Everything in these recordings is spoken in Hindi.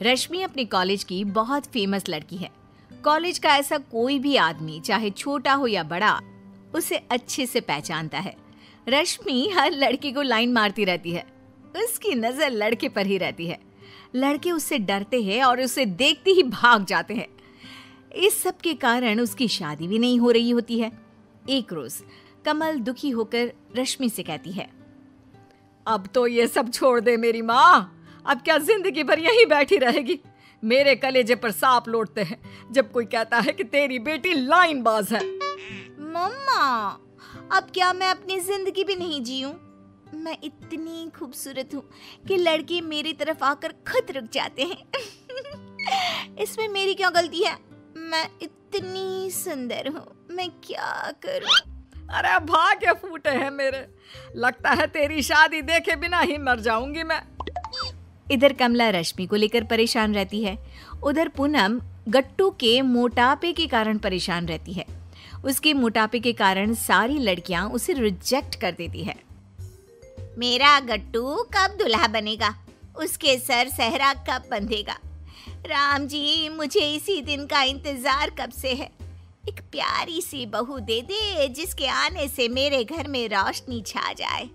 रश्मि अपने कॉलेज की बहुत फेमस लड़की है। कॉलेज का ऐसा कोई भी आदमी, चाहे छोटा हो या बड़ा, उसे अच्छे से पहचानता है। रश्मि हर लड़की को लाइन मारती रहती है। उसकी नजर लड़के पर ही रहती है। लड़के उससे डरते हैं और उसे देखते ही भाग जाते हैं। इस सब के कारण उसकी शादी भी नहीं हो रही होती है। एक रोज कमल दुखी होकर रश्मि से कहती है, अब तो ये सब छोड़ दे मेरी माँ। अब क्या जिंदगी भर यहीं बैठी रहेगी? मेरे कलेजे पर सांप लौटते हैं जब कोई कहता है कि तेरी बेटी लाइनबाज है। मम्मा, अब क्या मैं अपनी जिंदगी भी नहीं जीऊं? मैं इतनी खूबसूरत हूँ कि लड़के मेरी तरफ आकर खुद रुक जाते हैं। इसमें मेरी क्या गलती है? मैं इतनी सुंदर हूँ, मैं क्या करूँ? अरे भाग्य फूटे हैं मेरे। लगता है तेरी शादी देखे बिना ही मर जाऊंगी मैं। इधर कमला रश्मि को लेकर परेशान रहती है। उधर पूनम गट्टू के मोटापे के कारण परेशान रहती है। उसके मोटापे के कारण सारी लड़कियां उसे रिजेक्ट कर देती है। मेरा गट्टू कब दूल्हा बनेगा? उसके सर सहरा कब बंधेगा? राम जी, मुझे इसी दिन का इंतजार कब से है। एक प्यारी सी बहू दे दे जिसके आने से मेरे घर में रोशनी छा जाए।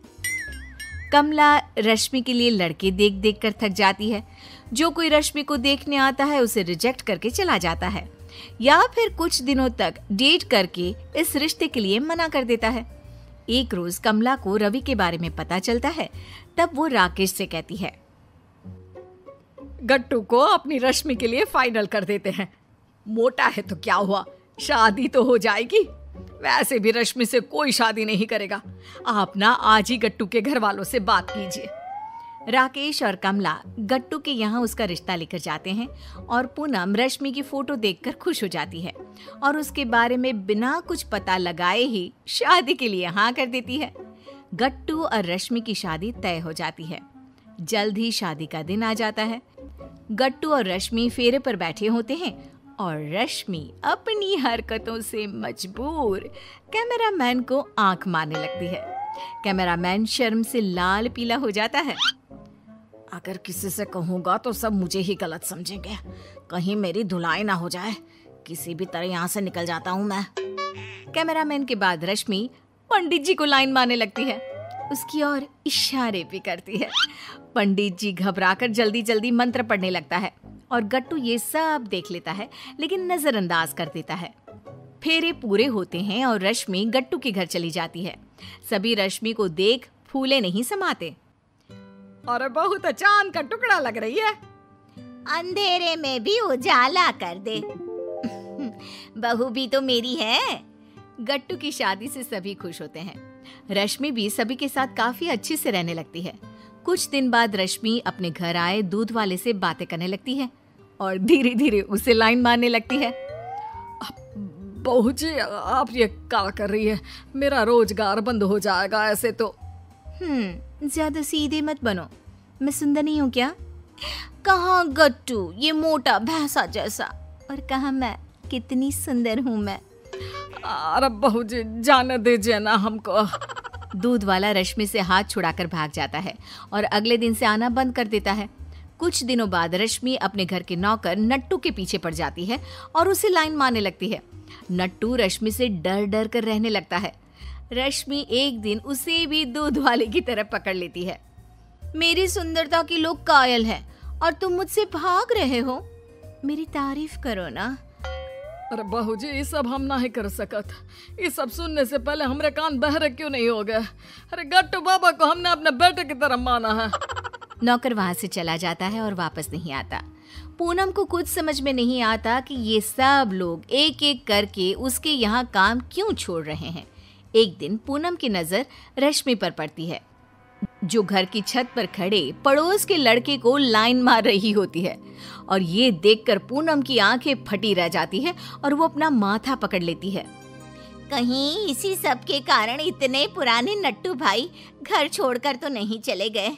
कमला रश्मि के लिए लड़के देख देख कर थक जाती है। जो कोई रश्मि को देखने आता है उसे रिजेक्ट करके चला जाता है, या फिर कुछ दिनों तक डेट करके इस रिश्ते के लिए मना कर देता है। एक रोज कमला को रवि के बारे में पता चलता है। तब वो राकेश से कहती है, गट्टू को अपनी रश्मि के लिए फाइनल कर देते हैं। मोटा है तो क्या हुआ, शादी तो हो जाएगी। वैसे भी रश्मि से कोई शादी नहीं करेगा। आप ना आज ही गट्टू के घर वालों से बात कीजिए। राकेश और कमला गट्टू के यहाँ उसका रिश्ता लेकर जाते हैं और पूनम रश्मि की फोटो देखकर खुश हो जाती है और उसके बारे में बिना कुछ पता लगाए ही शादी के लिए हाँ कर देती है। गट्टू और रश्मि की शादी तय हो जाती है। जल्द ही शादी का दिन आ जाता है। गट्टू और रश्मि फेरे पर बैठे होते हैं और रश्मि अपनी हरकतों से मजबूर कैमरामैन को आंख मारने लगती है। कैमरामैन शर्म से लाल पीला हो जाता है। अगर किसी से कहूंगा तो सब मुझे ही गलत समझेंगे। कहीं मेरी धुलाई ना हो जाए। किसी भी तरह यहाँ से निकल जाता हूँ मैं। कैमरामैन के बाद रश्मि पंडित जी को लाइन मारने लगती है। उसकी ओर इशारे भी करती है। पंडित जी घबराकर जल्दी जल्दी मंत्र पढ़ने लगता है और गट्टू ये सब देख लेता है लेकिन नजरअंदाज कर देता है। फेरे पूरे होते हैं और रश्मि गट्टू के घर चली जाती है। सभी रश्मि को देख फूले नहीं समाते। और बहुत चांद का टुकड़ा लग रही है। अंधेरे में भी उजाला कर दे। बहू भी तो मेरी है। गट्टू की शादी से सभी खुश होते हैं। रश्मि भी सभी के साथ काफी अच्छे से रहने लगती है। कुछ दिन बाद रश्मि अपने घर आए दूध वाले से बातें करने लगती है और धीरे धीरे उसे लाइन मारने लगती है। बहू जी, आप ये क्या कर रही है? मेरा रोजगार बंद हो जाएगा ऐसे तो। ज्यादा सीधे मत बनो। मैं सुंदर नहीं हूँ क्या? कहाँ गट्टू ये मोटा भैंसा जैसा, और कहाँ मैं कितनी सुंदर हूँ मैं। अरे बहू जी, जाने दीजिए ना हमको। दूध वाला रश्मि से हाथ छुड़ाकर भाग जाता है और अगले दिन से आना बंद कर देता है। कुछ दिनों बाद रश्मि अपने घर के नौकर नट्टू के पीछे पड़ जाती है और उसे लाइन मारने लगती है। नट्टू रश्मि से डर डर कर रहने लगता है। रश्मि एक दिन उसे भी दूध वाले की तरफ पकड़ लेती है। मेरी सुंदरता के लोग कायल हैं और तुम मुझसे भाग रहे हो। मेरी तारीफ करो ना। अरे बहू जी, ये सब हम नहीं कर सकत। ये सब सुनने से पहले हमारे कान बहरे क्यों नहीं हो गए? अरे गट्टू बाबा को हमने अपने बेटे की तरह माना है। नौकर वहां से चला जाता है और वापस नहीं आता। पूनम को कुछ समझ में नहीं आता कि ये सब लोग एक एक करके उसके यहाँ काम क्यों छोड़ रहे हैं। एक दिन पूनम की नजर रश्मि पर पड़ती है, जो घर की छत पर खड़े पड़ोस के लड़के को लाइन मार रही होती है। और ये देखकर पूनम की आंखें फटी रह जाती है और वो अपना माथा पकड़ लेती है। कहीं इसी सब के कारण इतने पुराने नट्टू भाई घर छोड़कर तो नहीं चले गए।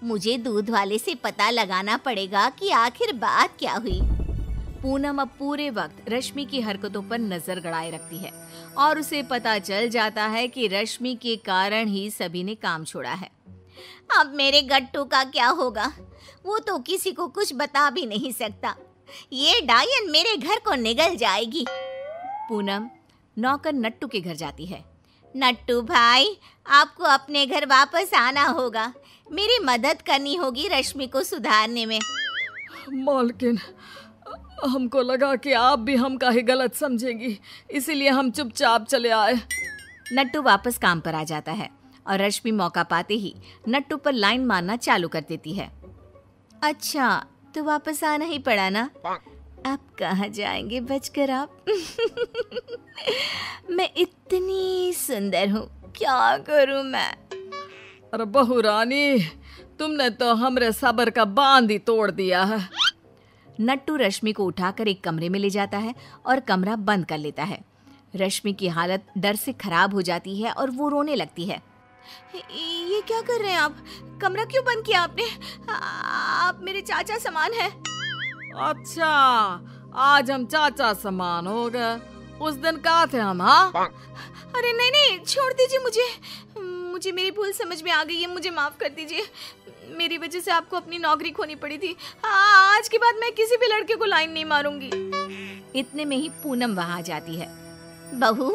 मुझे दूध वाले से पता लगाना पड़ेगा कि आखिर बात क्या हुई। पूनम अब पूरे वक्त रश्मि की हरकतों पर नजर गड़ाए रखती है और उसे पता चल जाता है कि रश्मि के कारण ही सभी ने काम छोड़ा है। अब मेरे गट्टू का क्या होगा? वो तो किसी को कुछ बता भी नहीं सकता। ये डायन मेरे घर को निगल जाएगी। पूनम नौकर नट्टू के घर जाती है। नट्टू भाई, आपको अपने घर वापस आना होगा। मेरी मदद करनी होगी रश्मि को सुधारने में। मालकिन, हमको लगा कि आप भी हम काहे गलत समझेंगी, इसीलिए हम चुपचाप चले आए। नट्टू वापस काम पर आ जाता है और रश्मि मौका पाते ही नट्टू पर लाइन मारना चालू कर देती है। अच्छा, तो वापस आना ही पड़ा ना। अब कहाँ जाएंगे बचकर आप? मैं इतनी सुंदर हूँ, क्या करूँ मैं? अरे बहू रानी, तुमने तो हमरे सब्र का बांध ही तोड़ दिया है। नट्टू रश्मि को उठाकर एक कमरे में ले जाता है और कमरा बंद कर लेता है। रश्मि की हालत डर से खराब हो जाती है और वो रोने लगती है। ये क्या कर रहे हैं आप? कमरा क्यों बंद किया आपने? आप मेरे चाचा समान हैं। अच्छा, आज हम चाचा समान हो गए। उस दिन कहा थे हम? हाँ, अरे नहीं नहीं, छोड़ दीजिए मुझे। मुझे मेरी भूल समझ में आ गई है, मुझे माफ कर दीजिए। मेरी वजह से आपको अपनी नौकरी खोनी पड़ी थी। आज के बाद मैं किसी भी लड़के को लाइन नहीं मारूंगी। इतने में ही पूनम वहां जाती है। बहू,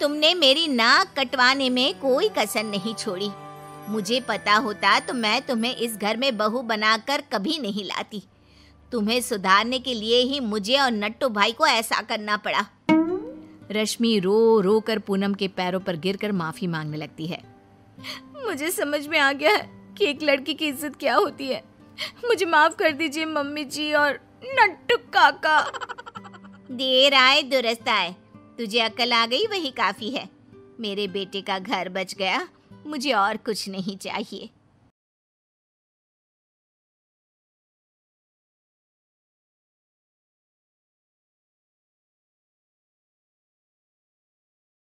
तुमने मेरी नाक कटवाने में कोई कसर नहीं छोड़ी। मुझे पता होता तो मैं तुम्हें इस घर में बहू बनाकर कभी नहीं लाती। तुम्हें सुधारने के लिए ही मुझे और नट्टू भाई को ऐसा करना पड़ा। रश्मि रो रो कर पूनम के पैरों पर गिरकर माफी मांगने लगती है। मुझे समझ में आ गया है कि एक लड़की की इज्जत क्या होती है। मुझे माफ कर दीजिए मम्मी जी और नट्टू काका। देर आए दुरुस्त आए। तुझे अकल आ गई वही काफी है। मेरे बेटे का घर बच गया, मुझे और कुछ नहीं चाहिए।